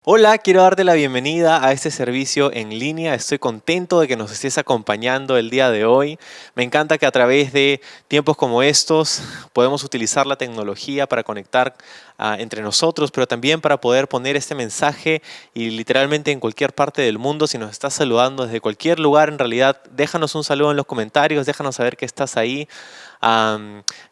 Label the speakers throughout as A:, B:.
A: Hola, quiero darte la bienvenida a este servicio en línea. Estoy contento de que nos estés acompañando el día de hoy. Me encanta que a través de tiempos como estos podemos utilizar la tecnología para conectar entre nosotros, pero también para poder poner este mensaje y literalmente en cualquier parte del mundo. Si nos estás saludando desde cualquier lugar, en realidad déjanos un saludo en los comentarios, déjanos saber que estás ahí.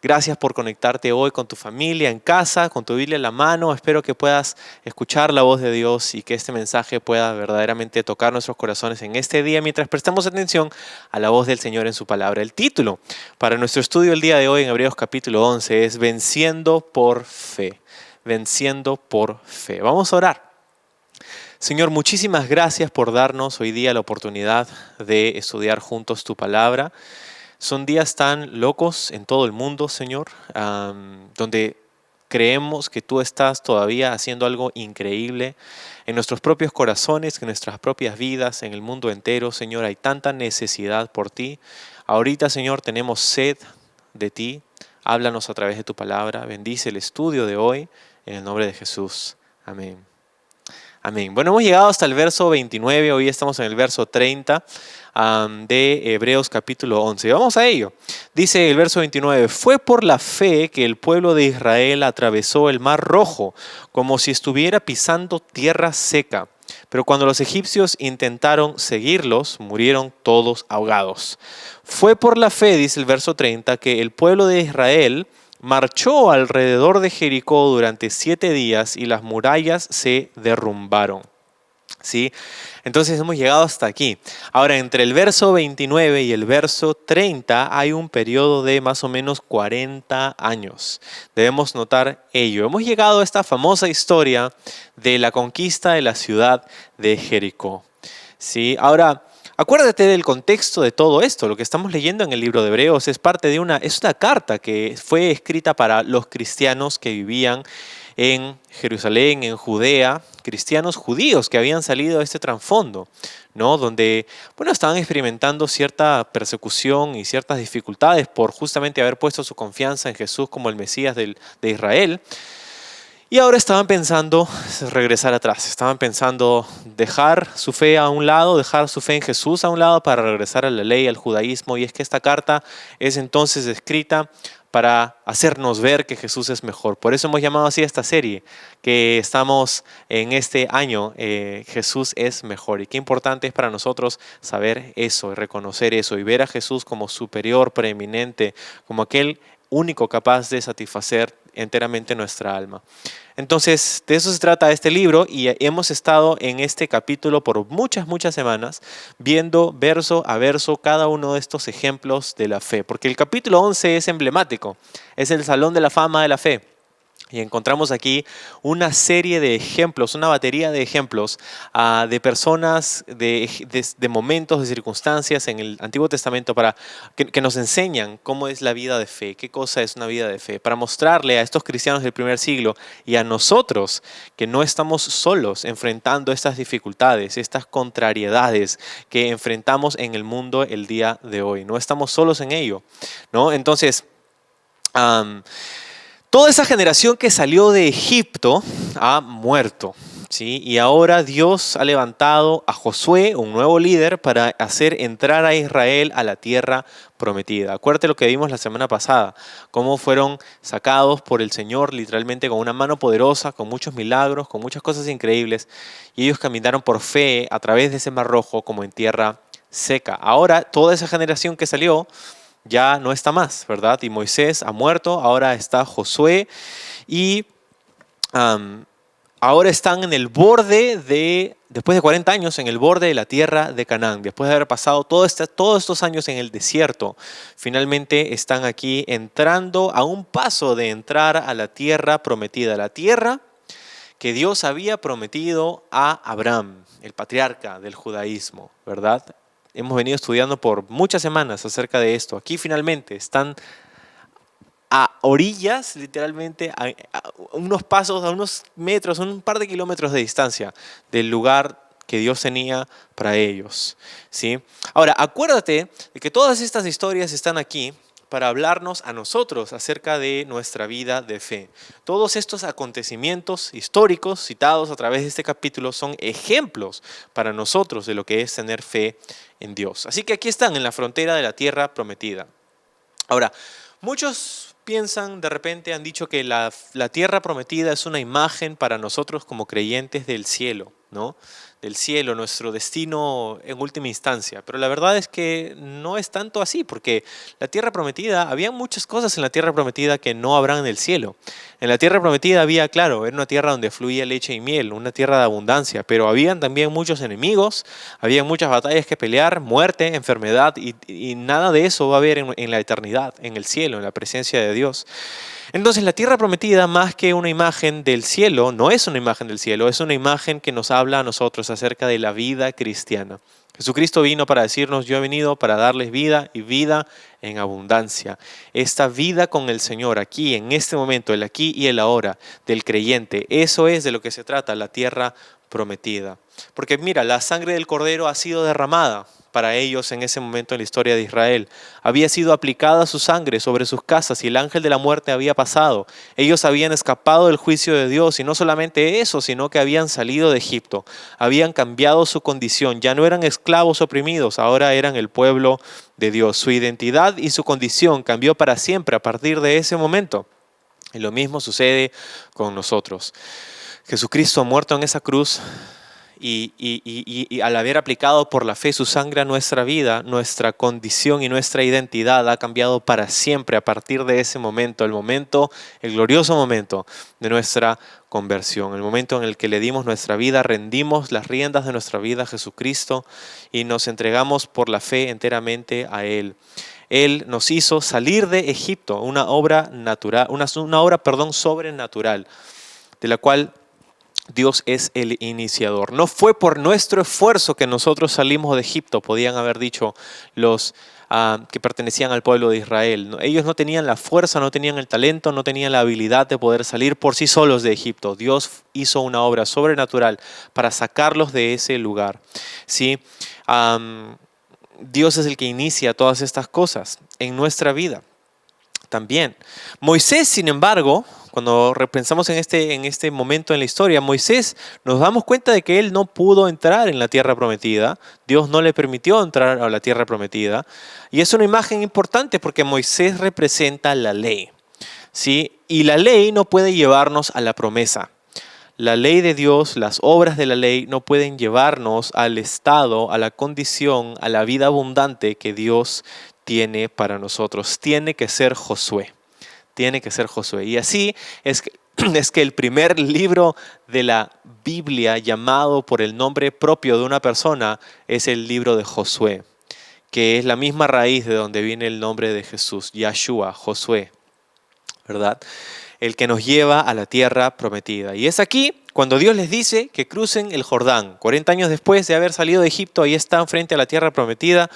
A: Gracias por conectarte hoy con tu familia en casa, con tu Biblia en la mano. Espero que puedas escuchar la voz de Dios y que este mensaje pueda verdaderamente tocar nuestros corazones en este día mientras prestamos atención a la voz del Señor en su palabra. El título para nuestro estudio el día de hoy en Hebreos capítulo 11 es Venciendo por fe. Venciendo por fe. Vamos a orar. Señor, muchísimas gracias por darnos hoy día la oportunidad de estudiar juntos tu palabra. Son días tan locos en todo el mundo, Señor, donde creemos que tú estás todavía haciendo algo increíble en nuestros propios corazones, en nuestras propias vidas, en el mundo entero. Señor, hay tanta necesidad por ti. Ahorita, Señor, tenemos sed de ti. Háblanos a través de tu palabra. Bendice el estudio de hoy en el nombre de Jesús. Amén. Amén. Bueno, hemos llegado hasta el verso 29, hoy estamos en el verso 30 de Hebreos capítulo 11. Vamos a ello. Dice el verso 29, fue por la fe que el pueblo de Israel atravesó el mar Rojo, como si estuviera pisando tierra seca. Pero cuando los egipcios intentaron seguirlos, murieron todos ahogados. Fue por la fe, dice el verso 30, que el pueblo de Israel marchó alrededor de Jericó durante 7 días y las murallas se derrumbaron. ¿Sí? Entonces hemos llegado hasta aquí. Ahora, entre el verso 29 y el verso 30 hay un periodo de más o menos 40 años. Debemos notar ello. Hemos llegado a esta famosa historia de la conquista de la ciudad de Jericó. ¿Sí? Ahora, acuérdate del contexto de todo esto. Lo que estamos leyendo en el libro de Hebreos es parte de es una carta que fue escrita para los cristianos que vivían en Jerusalén, en Judea, cristianos judíos que habían salido de este trasfondo, ¿no? Donde, bueno, estaban experimentando cierta persecución y ciertas dificultades por justamente haber puesto su confianza en Jesús como el Mesías de Israel. Y ahora estaban pensando regresar atrás, estaban pensando dejar su fe a un lado, dejar su fe en Jesús a un lado para regresar a la ley, al judaísmo. Y es que esta carta es entonces escrita para hacernos ver que Jesús es mejor. Por eso hemos llamado así a esta serie, que estamos en este año, Jesús es mejor. Y qué importante es para nosotros saber eso, y reconocer eso, y ver a Jesús como superior, preeminente, como aquel único capaz de satisfacer enteramente nuestra alma. Entonces, de eso se trata este libro y hemos estado en este capítulo por muchas semanas viendo verso a verso cada uno de estos ejemplos de la fe, porque el capítulo 11 es emblemático, es el salón de la fama de la fe. Y encontramos aquí una serie de ejemplos, una batería de ejemplos de personas, de momentos, de circunstancias en el Antiguo Testamento para que nos enseñan cómo es la vida de fe, qué cosa es una vida de fe, para mostrarle a estos cristianos del primer siglo y a nosotros que no estamos solos enfrentando estas dificultades, estas contrariedades que enfrentamos en el mundo el día de hoy. No estamos solos en ello, ¿no? Entonces, toda esa generación que salió de Egipto ha muerto, ¿sí? Y ahora Dios ha levantado a Josué, un nuevo líder, para hacer entrar a Israel a la tierra prometida. Acuérdate lo que vimos la semana pasada, cómo fueron sacados por el Señor literalmente con una mano poderosa, con muchos milagros, con muchas cosas increíbles, y ellos caminaron por fe a través de ese mar rojo como en tierra seca. Ahora toda esa generación que salió ya no está más, ¿verdad? Y Moisés ha muerto, ahora está Josué y ahora están en el borde después de 40 años, en el borde de la tierra de Canaán. Después de haber pasado todos estos años en el desierto, finalmente están aquí entrando a un paso de entrar a la tierra prometida, la tierra que Dios había prometido a Abraham, el patriarca del judaísmo, ¿verdad? Hemos venido estudiando por muchas semanas acerca de esto. Aquí finalmente están a orillas, literalmente, a unos pasos, a unos metros, a un par de kilómetros de distancia del lugar que Dios tenía para ellos, ¿sí? Ahora, acuérdate de que todas estas historias están aquí para hablarnos a nosotros acerca de nuestra vida de fe. Todos estos acontecimientos históricos citados a través de este capítulo son ejemplos para nosotros de lo que es tener fe en Dios. Así que aquí están en la frontera de la tierra prometida. Ahora, muchos piensan, de repente han dicho que la tierra prometida es una imagen para nosotros como creyentes del cielo, ¿no? Del cielo, nuestro destino en última instancia. Pero la verdad es que no es tanto así, porque la tierra prometida, había muchas cosas en la tierra prometida que no habrán en el cielo. En la tierra prometida había, claro, era una tierra donde fluía leche y miel, una tierra de abundancia, pero habían también muchos enemigos, había muchas batallas que pelear, muerte, enfermedad, y nada de eso va a haber en la eternidad, en el cielo, en la presencia de Dios. Entonces la tierra prometida, más que una imagen del cielo, no es una imagen del cielo, es una imagen que nos habla a nosotros acerca de la vida cristiana. Jesucristo vino para decirnos, yo he venido para darles vida y vida en abundancia. Esta vida con el Señor aquí, en este momento, el aquí y el ahora del creyente, eso es de lo que se trata la tierra prometida. Porque mira, la sangre del Cordero ha sido derramada para ellos en ese momento en la historia de Israel. Había sido aplicada su sangre sobre sus casas y el ángel de la muerte había pasado. Ellos habían escapado del juicio de Dios y no solamente eso, sino que habían salido de Egipto. Habían cambiado su condición. Ya no eran esclavos oprimidos, ahora eran el pueblo de Dios. Su identidad y su condición cambió para siempre a partir de ese momento. Y lo mismo sucede con nosotros. Jesucristo ha muerto en esa cruz. Y al haber aplicado por la fe su sangre a nuestra vida, nuestra condición y nuestra identidad ha cambiado para siempre a partir de ese momento, el glorioso momento de nuestra conversión, el momento en el que le dimos nuestra vida, rendimos las riendas de nuestra vida a Jesucristo y nos entregamos por la fe enteramente a Él. Él nos hizo salir de Egipto, una obra sobrenatural, de la cual Dios es el iniciador. No fue por nuestro esfuerzo que nosotros salimos de Egipto, podían haber dicho los que pertenecían al pueblo de Israel. Ellos no tenían la fuerza, no tenían el talento, no tenían la habilidad de poder salir por sí solos de Egipto. Dios hizo una obra sobrenatural para sacarlos de ese lugar. ¿Sí? Dios es el que inicia todas estas cosas en nuestra vida también. Moisés, sin embargo, cuando repensamos en este momento en la historia, Moisés, nos damos cuenta de que él no pudo entrar en la tierra prometida. Dios no le permitió entrar a la tierra prometida. Y es una imagen importante porque Moisés representa la ley, ¿sí? Y la ley no puede llevarnos a la promesa. La ley de Dios, las obras de la ley no pueden llevarnos al estado, a la condición, a la vida abundante que Dios tiene para nosotros. Tiene que ser Josué. Tiene que ser Josué. Y así es que el primer libro de la Biblia llamado por el nombre propio de una persona es el libro de Josué, que es la misma raíz de donde viene el nombre de Jesús, Yahshua, Josué, ¿verdad? El que nos lleva a la tierra prometida. Y es aquí cuando Dios les dice que crucen el Jordán. 40 años después de haber salido de Egipto, ahí están frente a la tierra prometida.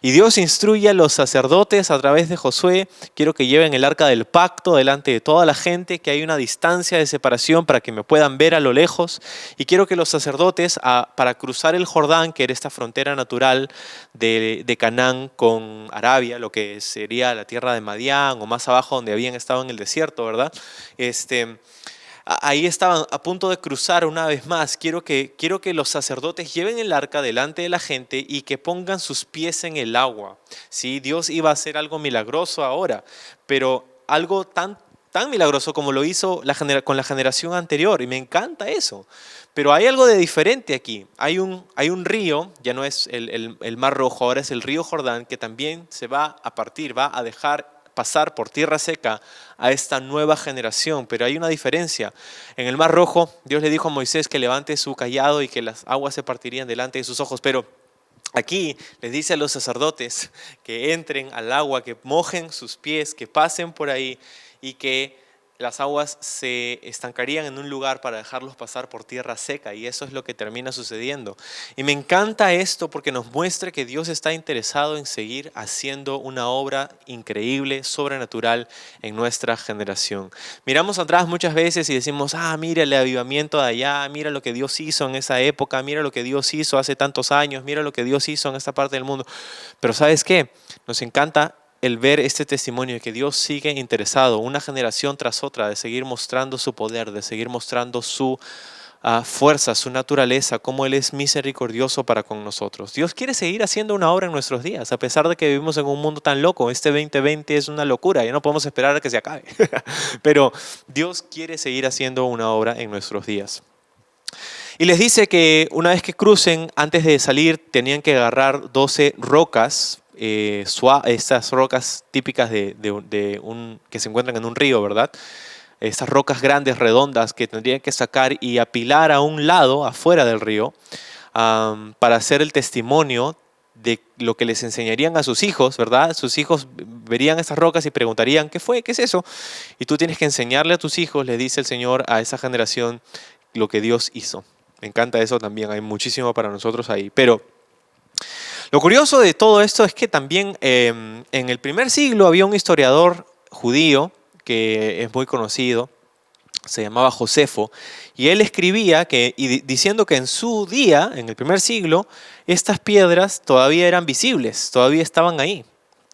A: Y Dios instruye a los sacerdotes a través de Josué, quiero que lleven el arca del pacto delante de toda la gente, que hay una distancia de separación para que me puedan ver a lo lejos. Y quiero que los sacerdotes, para cruzar el Jordán, que era esta frontera natural de Canaán con Arabia, lo que sería la tierra de Madián o más abajo donde habían estado en el desierto, ¿verdad? Ahí estaban a punto de cruzar una vez más. Quiero que los sacerdotes lleven el arca delante de la gente y que pongan sus pies en el agua. ¿Sí? Dios iba a hacer algo milagroso ahora, pero algo tan milagroso como lo hizo con la generación anterior. Y me encanta eso. Pero hay algo de diferente aquí. Hay un río, ya no es el Mar Rojo, ahora es el río Jordán, que también se va a dejar pasar por tierra seca a esta nueva generación. Pero hay una diferencia. En el Mar Rojo, Dios le dijo a Moisés que levante su cayado y que las aguas se partirían delante de sus ojos. Pero aquí les dice a los sacerdotes que entren al agua, que mojen sus pies, que pasen por ahí y que las aguas se estancarían en un lugar para dejarlos pasar por tierra seca, y eso es lo que termina sucediendo. Y me encanta esto porque nos muestra que Dios está interesado en seguir haciendo una obra increíble, sobrenatural en nuestra generación. Miramos atrás muchas veces y decimos, mira el avivamiento de allá, mira lo que Dios hizo en esa época, mira lo que Dios hizo hace tantos años, mira lo que Dios hizo en esta parte del mundo. Pero ¿sabes qué? Nos encanta el ver este testimonio de que Dios sigue interesado una generación tras otra de seguir mostrando su poder, de seguir mostrando su fuerza, su naturaleza, cómo Él es misericordioso para con nosotros. Dios quiere seguir haciendo una obra en nuestros días, a pesar de que vivimos en un mundo tan loco. Este 2020 es una locura, ya no podemos esperar a que se acabe. Pero Dios quiere seguir haciendo una obra en nuestros días. Y les dice que una vez que crucen, antes de salir, tenían que agarrar 12 rocas, estas rocas típicas que se encuentran en un río, ¿verdad? Estas rocas grandes, redondas, que tendrían que sacar y apilar a un lado, afuera del río, para hacer el testimonio de lo que les enseñarían a sus hijos, ¿verdad? Sus hijos verían estas rocas y preguntarían, ¿qué fue? ¿Qué es eso? Y tú tienes que enseñarle a tus hijos, le dice el Señor a esa generación, lo que Dios hizo. Me encanta eso también, hay muchísimo para nosotros ahí. Pero lo curioso de todo esto es que también en el primer siglo había un historiador judío que es muy conocido, se llamaba Josefo, y él escribía diciendo que en su día, en el primer siglo, estas piedras todavía eran visibles, todavía estaban ahí,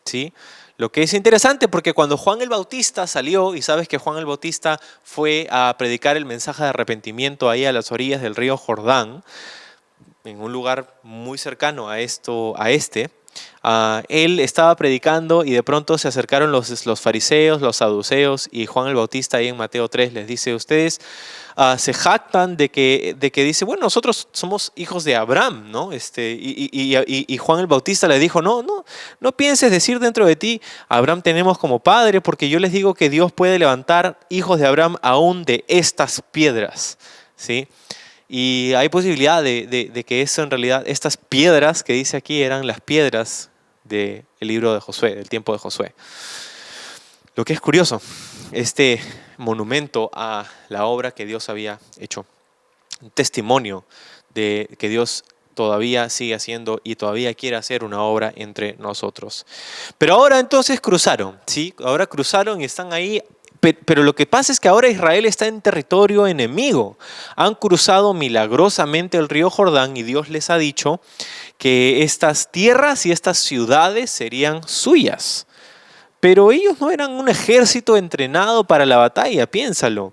A: ¿sí? Lo que es interesante porque cuando Juan el Bautista salió, y sabes que Juan el Bautista fue a predicar el mensaje de arrepentimiento ahí a las orillas del río Jordán, en un lugar muy cercano a él estaba predicando y de pronto se acercaron los fariseos, los saduceos, y Juan el Bautista ahí en Mateo 3 les dice, ustedes se jactan de que dice, bueno, nosotros somos hijos de Abraham, ¿no? Y Juan el Bautista le dijo, no pienses decir dentro de ti, Abraham tenemos como padre, porque yo les digo que Dios puede levantar hijos de Abraham aún de estas piedras, ¿sí? Y hay posibilidad de que eso en realidad, estas piedras que dice aquí eran las piedras del libro de Josué, del tiempo de Josué. Lo que es curioso, este monumento a la obra que Dios había hecho, un testimonio de que Dios todavía sigue haciendo y todavía quiere hacer una obra entre nosotros. Pero ahora entonces cruzaron, ¿sí? Ahora cruzaron y están ahí. Pero lo que pasa es que ahora Israel está en territorio enemigo. Han cruzado milagrosamente el río Jordán y Dios les ha dicho que estas tierras y estas ciudades serían suyas. Pero ellos no eran un ejército entrenado para la batalla, piénsalo.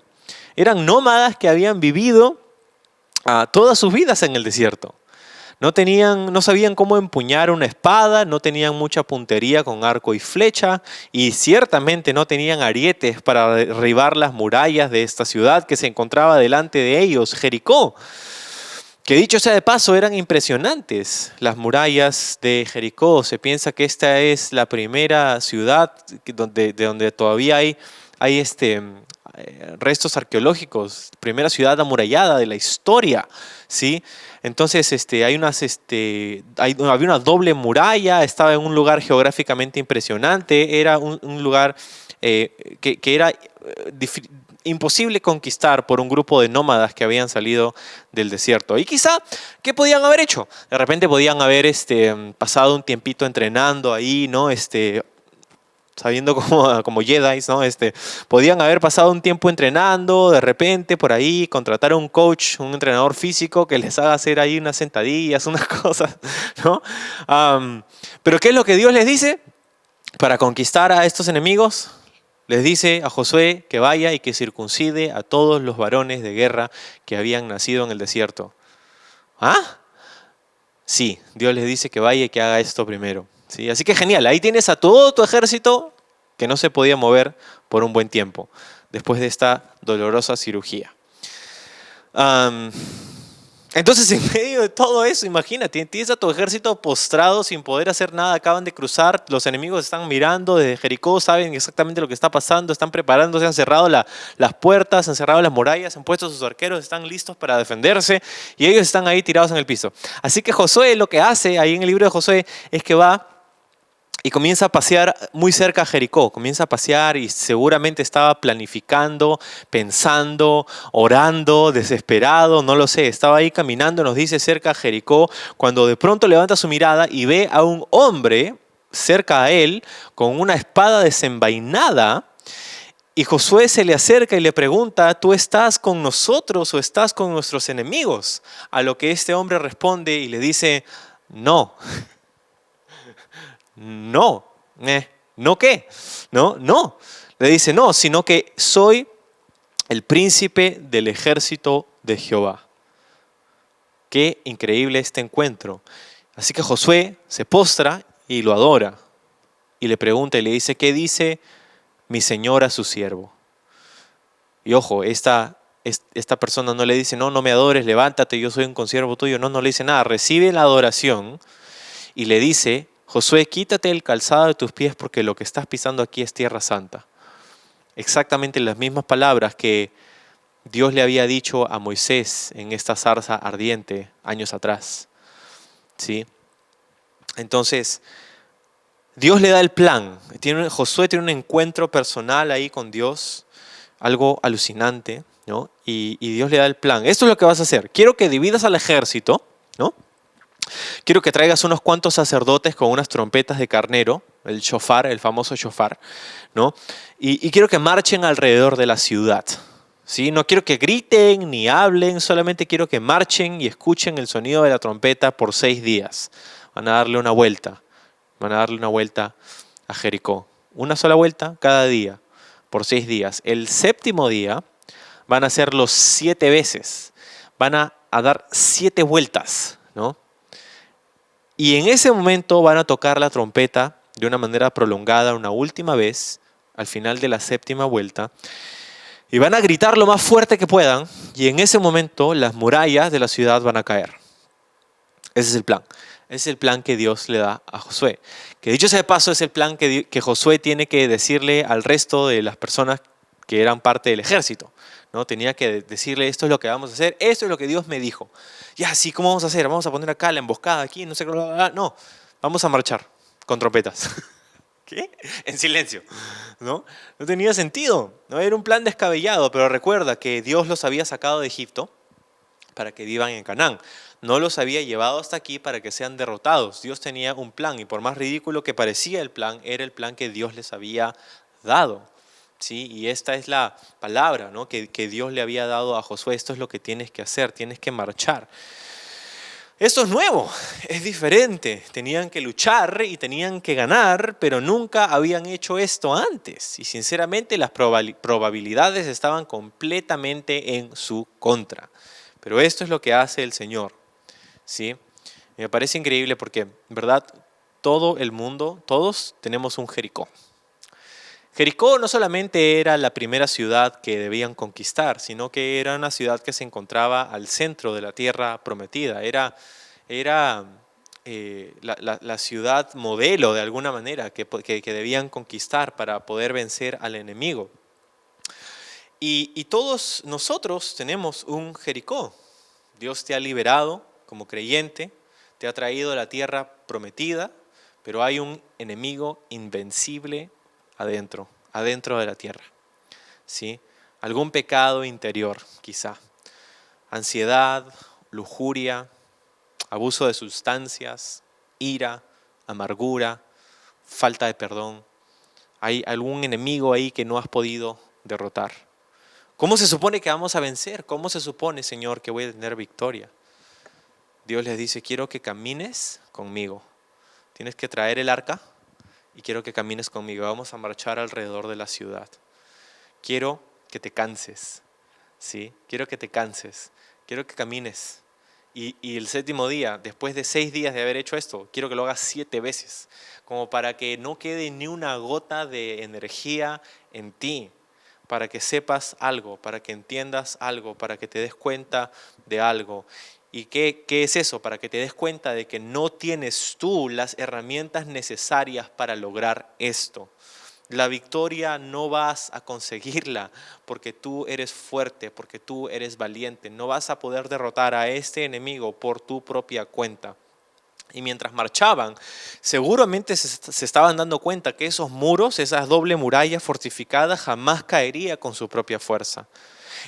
A: Eran nómadas que habían vivido todas sus vidas en el desierto. No sabían cómo empuñar una espada, no tenían mucha puntería con arco y flecha y ciertamente no tenían arietes para derribar las murallas de esta ciudad que se encontraba delante de ellos, Jericó. Que dicho sea de paso, eran impresionantes las murallas de Jericó. Se piensa que esta es la primera ciudad de donde todavía hay restos arqueológicos, primera ciudad amurallada de la historia, ¿sí? Entonces había una doble muralla, estaba en un lugar geográficamente impresionante, era un lugar que era imposible conquistar por un grupo de nómadas que habían salido del desierto. Y quizá, ¿qué podían haber hecho? De repente podían haber pasado un tiempito entrenando ahí, ¿no? Sabiendo como Jedis, ¿no? Podían haber pasado un tiempo entrenando, de repente por ahí contratar a un coach, un entrenador físico que les haga hacer ahí unas sentadillas, unas cosas, ¿no? Pero ¿qué es lo que Dios les dice? Para conquistar a estos enemigos, les dice a Josué que vaya y que circuncide a todos los varones de guerra que habían nacido en el desierto. ¿Ah? Sí, Dios les dice que vaya y que haga esto primero. ¿Sí? Así que genial, ahí tienes a todo tu ejército que no se podía mover por un buen tiempo después de esta dolorosa cirugía. Entonces, en medio de todo eso, imagínate, tienes a tu ejército postrado sin poder hacer nada, acaban de cruzar, los enemigos están mirando desde Jericó, saben exactamente lo que está pasando, están preparándose, han cerrado las puertas, han cerrado las murallas, han puesto sus arqueros, están listos para defenderse y ellos están ahí tirados en el piso. Así que Josué lo que hace ahí en el libro de Josué es que va y comienza a pasear muy cerca a Jericó, comienza a pasear y seguramente estaba planificando, pensando, orando, desesperado, no lo sé. Estaba ahí caminando, nos dice, cerca a Jericó, cuando de pronto levanta su mirada y ve a un hombre cerca a él con una espada desenvainada. Y Josué se le acerca y le pregunta, ¿tú estás con nosotros o estás con nuestros enemigos? A lo que este hombre responde y le dice, no. No, ¿No qué? No, no. Le dice, no, sino que soy el príncipe del ejército de Jehová. Qué increíble este encuentro. Así que Josué se postra y lo adora. Y le pregunta y le dice, ¿qué dice mi señor a su siervo? Y ojo, esta persona no le dice, no, no me adores, levántate, yo soy un consiervo tuyo. No, no le dice nada. Recibe la adoración y le dice, Josué, quítate el calzado de tus pies porque lo que estás pisando aquí es tierra santa. Exactamente las mismas palabras que Dios le había dicho a Moisés en esta zarza ardiente años atrás. ¿Sí? Entonces, Dios le da el plan. Josué tiene un encuentro personal ahí con Dios, algo alucinante, ¿no? Y Dios le da el plan. Esto es lo que vas a hacer. Quiero que dividas al ejército, ¿no? Quiero que traigas unos cuantos sacerdotes con unas trompetas de carnero, el shofar, el famoso shofar, ¿no? Y quiero que marchen alrededor de la ciudad. ¿Sí? No quiero que griten ni hablen, solamente quiero que marchen y escuchen el sonido de la trompeta por 6 días. Van a darle una vuelta. Van a darle una vuelta a Jericó. Una sola vuelta cada día, por 6 días. El séptimo día van a hacerlo 7 veces. Van a dar 7 vueltas, ¿no? Y en ese momento van a tocar la trompeta de una manera prolongada una última vez, al final de la séptima vuelta. Y van a gritar lo más fuerte que puedan. Y en ese momento las murallas de la ciudad van a caer. Ese es el plan. Ese es el plan que Dios le da a Josué. Que dicho sea de paso, es el plan que Josué tiene que decirle al resto de las personas que eran parte del ejército, ¿no? Tenía que decirle, esto es lo que vamos a hacer, esto es lo que Dios me dijo. Ya, sí, ¿cómo vamos a hacer? Vamos a poner acá la emboscada, aquí, no sé qué. No, vamos a marchar con trompetas. ¿Qué? En silencio, ¿no? No tenía sentido, ¿no? Era un plan descabellado, pero recuerda que Dios los había sacado de Egipto para que vivan en Canaán. No los había llevado hasta aquí para que sean derrotados. Dios tenía un plan y por más ridículo que parecía el plan, era el plan que Dios les había dado. ¿Sí? Y esta es la palabra, ¿no? que Dios le había dado a Josué. Esto es lo que tienes que hacer, tienes que marchar. Esto es nuevo, es diferente. Tenían que luchar y tenían que ganar, pero nunca habían hecho esto antes. Y sinceramente las probabilidades estaban completamente en su contra. Pero esto es lo que hace el Señor. ¿Sí? Me parece increíble porque, en verdad, todo el mundo, todos tenemos un Jericó. Jericó no solamente era la primera ciudad que debían conquistar, sino que era una ciudad que se encontraba al centro de la tierra prometida. Era la ciudad modelo de alguna manera que debían conquistar para poder vencer al enemigo. Y todos nosotros tenemos un Jericó. Dios te ha liberado como creyente, te ha traído a la tierra prometida, pero hay un enemigo invencible adentro de la tierra. ¿Sí? Algún pecado interior, quizá. Ansiedad, lujuria, abuso de sustancias, ira, amargura, falta de perdón. Hay algún enemigo ahí que no has podido derrotar. ¿Cómo se supone que vamos a vencer? ¿Cómo se supone, Señor, que voy a tener victoria? Dios les dice, quiero que camines conmigo. Tienes que traer el arca y quiero que camines conmigo. Vamos a marchar alrededor de la ciudad. Quiero que te canses, ¿sí? Quiero que te canses. Quiero que camines. Y el séptimo día, después de 6 días de haber hecho esto, quiero que lo hagas 7 veces, como para que no quede ni una gota de energía en ti, para que sepas algo, para que entiendas algo, para que te des cuenta de algo. ¿Y qué es eso? Para que te des cuenta de que no tienes tú las herramientas necesarias para lograr esto. La victoria no vas a conseguirla porque tú eres fuerte, porque tú eres valiente. No vas a poder derrotar a este enemigo por tu propia cuenta. Y mientras marchaban, seguramente se estaban dando cuenta que esos muros, esas doble murallas fortificadas, jamás caería con su propia fuerza.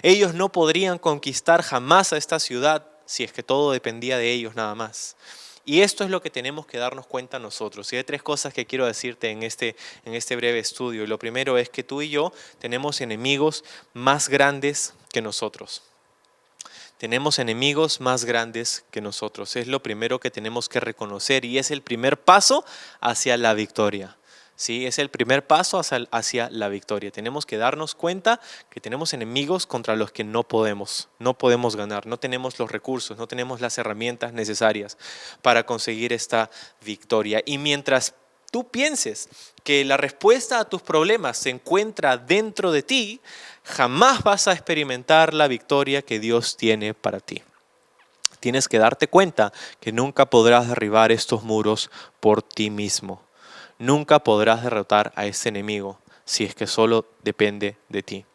A: Ellos no podrían conquistar jamás a esta ciudad si es que todo dependía de ellos nada más. Y esto es lo que tenemos que darnos cuenta nosotros. Y hay 3 cosas que quiero decirte en este breve estudio. Y lo primero es que tú y yo tenemos enemigos más grandes que nosotros. Tenemos enemigos más grandes que nosotros. Es lo primero que tenemos que reconocer y es el primer paso hacia la victoria. ¿sí? Es el primer paso hacia la victoria. Tenemos que darnos cuenta que tenemos enemigos contra los que no podemos ganar, no tenemos los recursos, no tenemos las herramientas necesarias para conseguir esta victoria. Y mientras tú pienses que la respuesta a tus problemas se encuentra dentro de ti, jamás vas a experimentar la victoria que Dios tiene para ti. Tienes que darte cuenta que nunca podrás derribar estos muros por ti mismo. Nunca podrás derrotar a ese enemigo si es que solo depende de ti.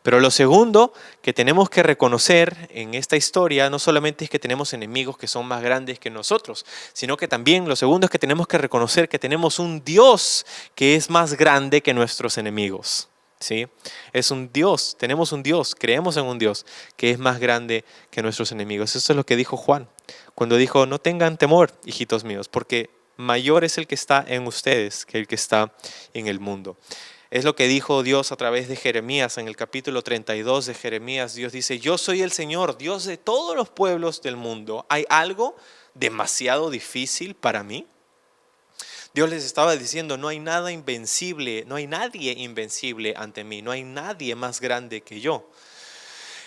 A: Pero lo segundo que tenemos que reconocer en esta historia no solamente es que tenemos enemigos que son más grandes que nosotros, sino que también lo segundo es que tenemos que reconocer que tenemos un Dios que es más grande que nuestros enemigos. ¿Sí? Es un Dios, tenemos un Dios, creemos en un Dios que es más grande que nuestros enemigos. Eso es lo que dijo Juan cuando dijo: no tengan temor, hijitos míos, porque mayor es el que está en ustedes que el que está en el mundo. Es lo que dijo Dios a través de Jeremías en el capítulo 32 de Jeremías. Dios dice: yo soy el Señor, Dios de todos los pueblos del mundo. ¿Hay algo demasiado difícil para mí? Dios les estaba diciendo: no hay nada invencible, no hay nadie invencible ante mí, no hay nadie más grande que yo.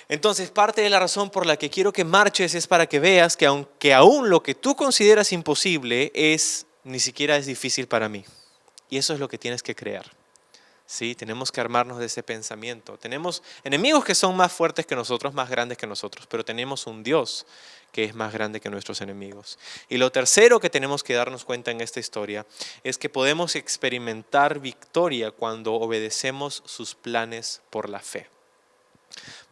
A: Entonces, parte de la razón por la que quiero que marches es para que veas que aunque aún lo que tú consideras imposible ni siquiera es difícil para mí. Y eso es lo que tienes que creer. ¿Sí? Tenemos que armarnos de ese pensamiento. Tenemos enemigos que son más fuertes que nosotros, más grandes que nosotros, pero tenemos un Dios que es más grande que nuestros enemigos. Y lo tercero que tenemos que darnos cuenta en esta historia es que podemos experimentar victoria cuando obedecemos sus planes por la fe.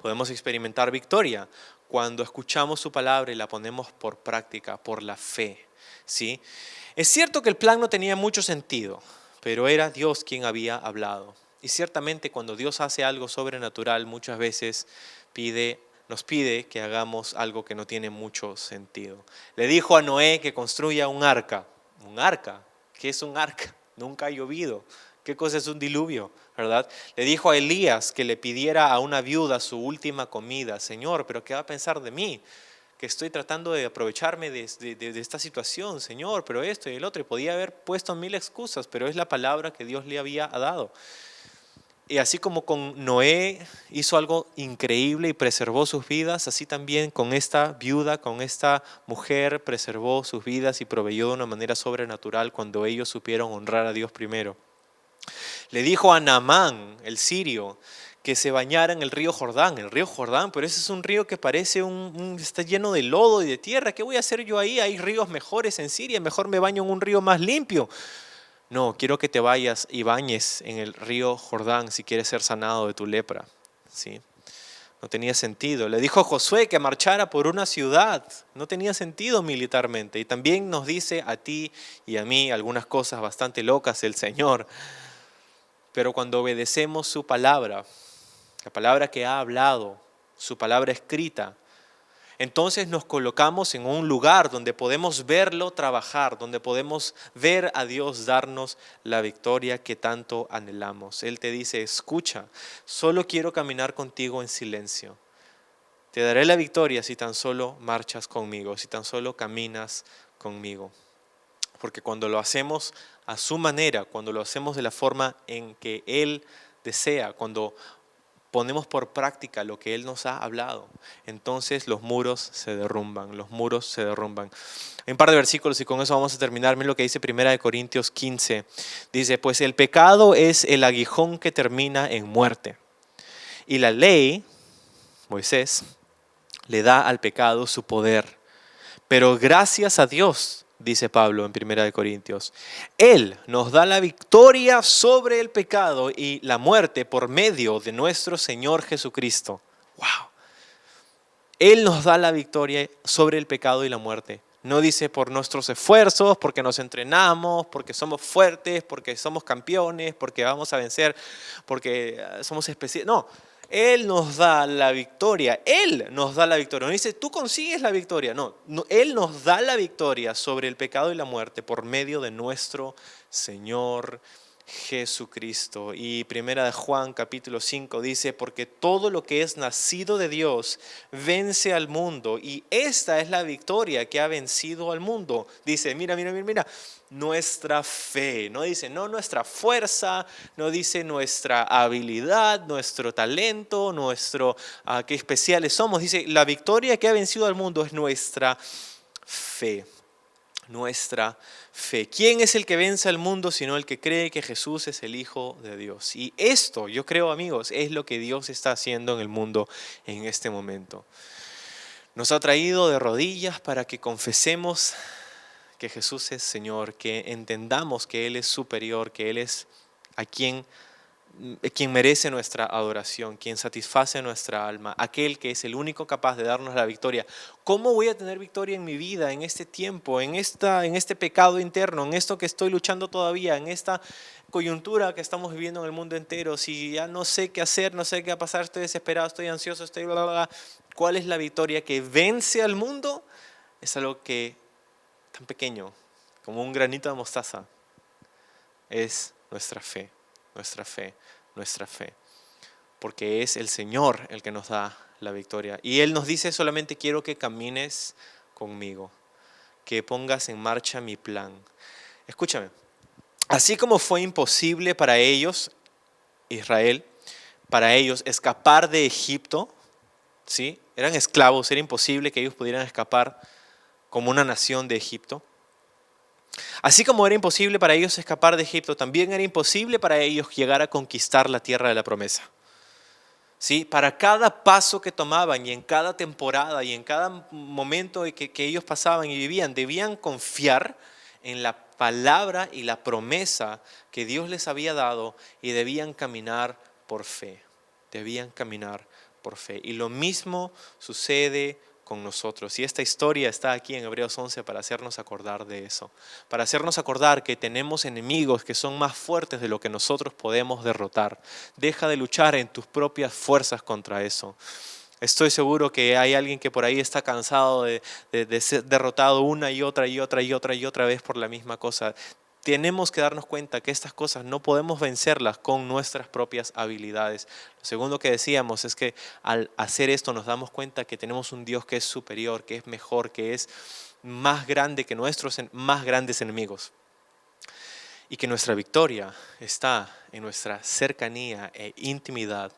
A: Podemos experimentar victoria cuando escuchamos su palabra y la ponemos por práctica, por la fe. ¿Sí? Es cierto que el plan no tenía mucho sentido, pero era Dios quien había hablado. Y ciertamente cuando Dios hace algo sobrenatural, muchas veces nos pide que hagamos algo que no tiene mucho sentido. Le dijo a Noé que construya un arca. ¿Un arca? ¿Qué es un arca? Nunca ha llovido. ¿Qué cosa es un diluvio? ¿Verdad? Le dijo a Elías que le pidiera a una viuda su última comida. Señor, ¿pero qué va a pensar de mí? Que estoy tratando de aprovecharme de esta situación, Señor, pero esto y el otro. Y podía haber puesto 1000 excusas, pero es la palabra que Dios le había dado. Y así como con Noé hizo algo increíble y preservó sus vidas, así también con esta viuda, con esta mujer, preservó sus vidas y proveyó de una manera sobrenatural cuando ellos supieron honrar a Dios primero. Le dijo a Naamán, el sirio, que se bañara en el río Jordán. El río Jordán, pero ese es un río que parece está lleno de lodo y de tierra. ¿Qué voy a hacer yo ahí? Hay ríos mejores en Siria, mejor me baño en un río más limpio. No, quiero que te vayas y bañes en el río Jordán si quieres ser sanado de tu lepra. ¿Sí? No tenía sentido. Le dijo a Josué que marchara por una ciudad. No tenía sentido militarmente. Y también nos dice a ti y a mí algunas cosas bastante locas el Señor. Pero cuando obedecemos su palabra, la palabra que ha hablado, su palabra escrita, entonces nos colocamos en un lugar donde podemos verlo trabajar, donde podemos ver a Dios darnos la victoria que tanto anhelamos. Él te dice: escucha, solo quiero caminar contigo en silencio. Te daré la victoria si tan solo marchas conmigo, si tan solo caminas conmigo. Porque cuando lo hacemos a su manera, cuando lo hacemos de la forma en que Él desea, cuando ponemos por práctica lo que Él nos ha hablado, entonces los muros se derrumban, los muros se derrumban. Hay un par de versículos y con eso vamos a terminar. Miren lo que dice 1 Corintios 15. Dice: pues el pecado es el aguijón que termina en muerte. Y la ley, Moisés, le da al pecado su poder. Pero gracias a Dios, dice Pablo en 1 Corintios, Él nos da la victoria sobre el pecado y la muerte por medio de nuestro Señor Jesucristo. ¡Wow! Él nos da la victoria sobre el pecado y la muerte. No dice por nuestros esfuerzos, porque nos entrenamos, porque somos fuertes, porque somos campeones, porque vamos a vencer, porque somos especiales. No. Él nos da la victoria. Él nos da la victoria. No dice, tú consigues la victoria. No, Él nos da la victoria sobre el pecado y la muerte por medio de nuestro Señor Jesucristo. Y primera de Juan capítulo 5 dice, porque todo lo que es nacido de Dios vence al mundo, y esta es la victoria que ha vencido al mundo. Dice, mira, nuestra fe. No dice, no nuestra fuerza, no dice nuestra habilidad, nuestro talento, qué especiales somos. Dice, la victoria que ha vencido al mundo es nuestra fe. Nuestra fe. ¿Quién es el que vence al mundo sino el que cree que Jesús es el Hijo de Dios? Y esto, yo creo, amigos, es lo que Dios está haciendo en el mundo en este momento. Nos ha traído de rodillas para que confesemos que Jesús es Señor, que entendamos que Él es superior, que Él es a quien merece nuestra adoración, quien satisface nuestra alma, aquel que es el único capaz de darnos la victoria. ¿Cómo voy a tener victoria en mi vida, en este tiempo, en este pecado interno, en esto que estoy luchando todavía, en esta coyuntura que estamos viviendo en el mundo entero? Si ya no sé qué hacer, no sé qué va a pasar, estoy desesperado, estoy ansioso, estoy bla, bla, bla. ¿Cuál es la victoria que vence al mundo? Es algo que tan pequeño como un granito de mostaza. Es nuestra fe, nuestra fe, nuestra fe. Porque es el Señor el que nos da la victoria. Y Él nos dice solamente quiero que camines conmigo, que pongas en marcha mi plan. Escúchame, así como fue imposible para ellos, Israel, para ellos escapar de Egipto, ¿sí? Eran esclavos, era imposible que ellos pudieran escapar como una nación de Egipto. Así como era imposible para ellos escapar de Egipto, también era imposible para ellos llegar a conquistar la tierra de la promesa. ¿Sí? Para cada paso que tomaban y en cada temporada y en cada momento que ellos pasaban y vivían, debían confiar en la palabra y la promesa que Dios les había dado y debían caminar por fe. Debían caminar por fe. Y lo mismo sucede con nosotros. Y esta historia está aquí en Hebreos 11 para hacernos acordar de eso. Para hacernos acordar que tenemos enemigos que son más fuertes de lo que nosotros podemos derrotar. Deja de luchar en tus propias fuerzas contra eso. Estoy seguro que hay alguien que por ahí está cansado de ser derrotado una y otra vez por la misma cosa. Tenemos que darnos cuenta que estas cosas no podemos vencerlas con nuestras propias habilidades. Lo segundo que decíamos es que al hacer esto nos damos cuenta que tenemos un Dios que es superior, que es mejor, que es más grande que nuestros más grandes enemigos. Y que nuestra victoria está en nuestra cercanía e intimidad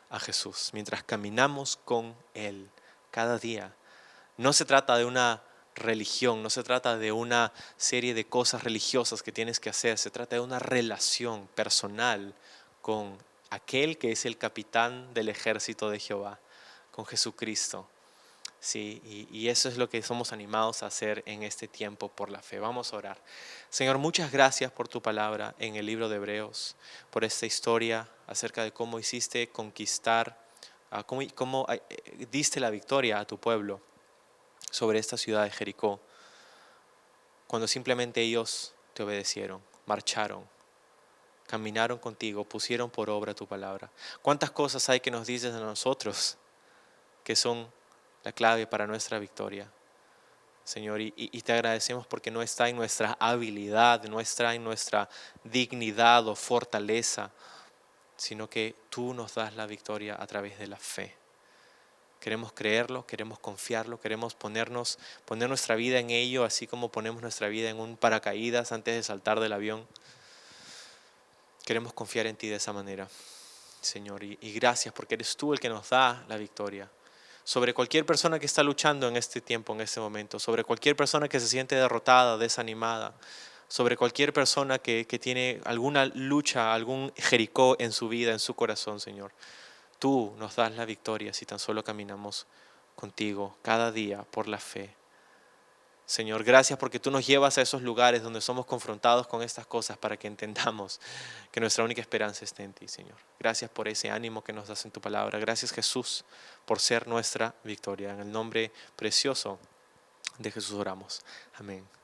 A: a Jesús, mientras caminamos con Él cada día. No se trata de una religión, no se trata de una serie de cosas religiosas que tienes que hacer, se trata de una relación personal con aquel que es el capitán del ejército de Jehová, con Jesucristo. Sí, y eso es lo que somos animados a hacer en este tiempo por la fe. Vamos a orar. Señor, muchas gracias por tu palabra en el libro de Hebreos, por esta historia acerca de cómo hiciste conquistar, cómo diste la victoria a tu pueblo sobre esta ciudad de Jericó, cuando simplemente ellos te obedecieron, marcharon, caminaron contigo, pusieron por obra tu palabra. ¿Cuántas cosas hay que nos dices a nosotros que son la clave para nuestra victoria? Señor, y te agradecemos porque no está en nuestra habilidad, no está en nuestra dignidad o fortaleza, sino que tú nos das la victoria a través de la fe. Queremos creerlo, queremos confiarlo, queremos poner nuestra vida en ello, así como ponemos nuestra vida en un paracaídas antes de saltar del avión. Queremos confiar en ti de esa manera, Señor, y gracias porque eres tú el que nos da la victoria. Sobre cualquier persona que está luchando en este tiempo, en este momento, sobre cualquier persona que se siente derrotada, desanimada, sobre cualquier persona que tiene alguna lucha, algún Jericó en su vida, en su corazón, Señor. Tú nos das la victoria si tan solo caminamos contigo cada día por la fe. Señor, gracias porque tú nos llevas a esos lugares donde somos confrontados con estas cosas para que entendamos que nuestra única esperanza está en ti, Señor. Gracias por ese ánimo que nos das en tu palabra. Gracias, Jesús, por ser nuestra victoria. En el nombre precioso de Jesús oramos. Amén.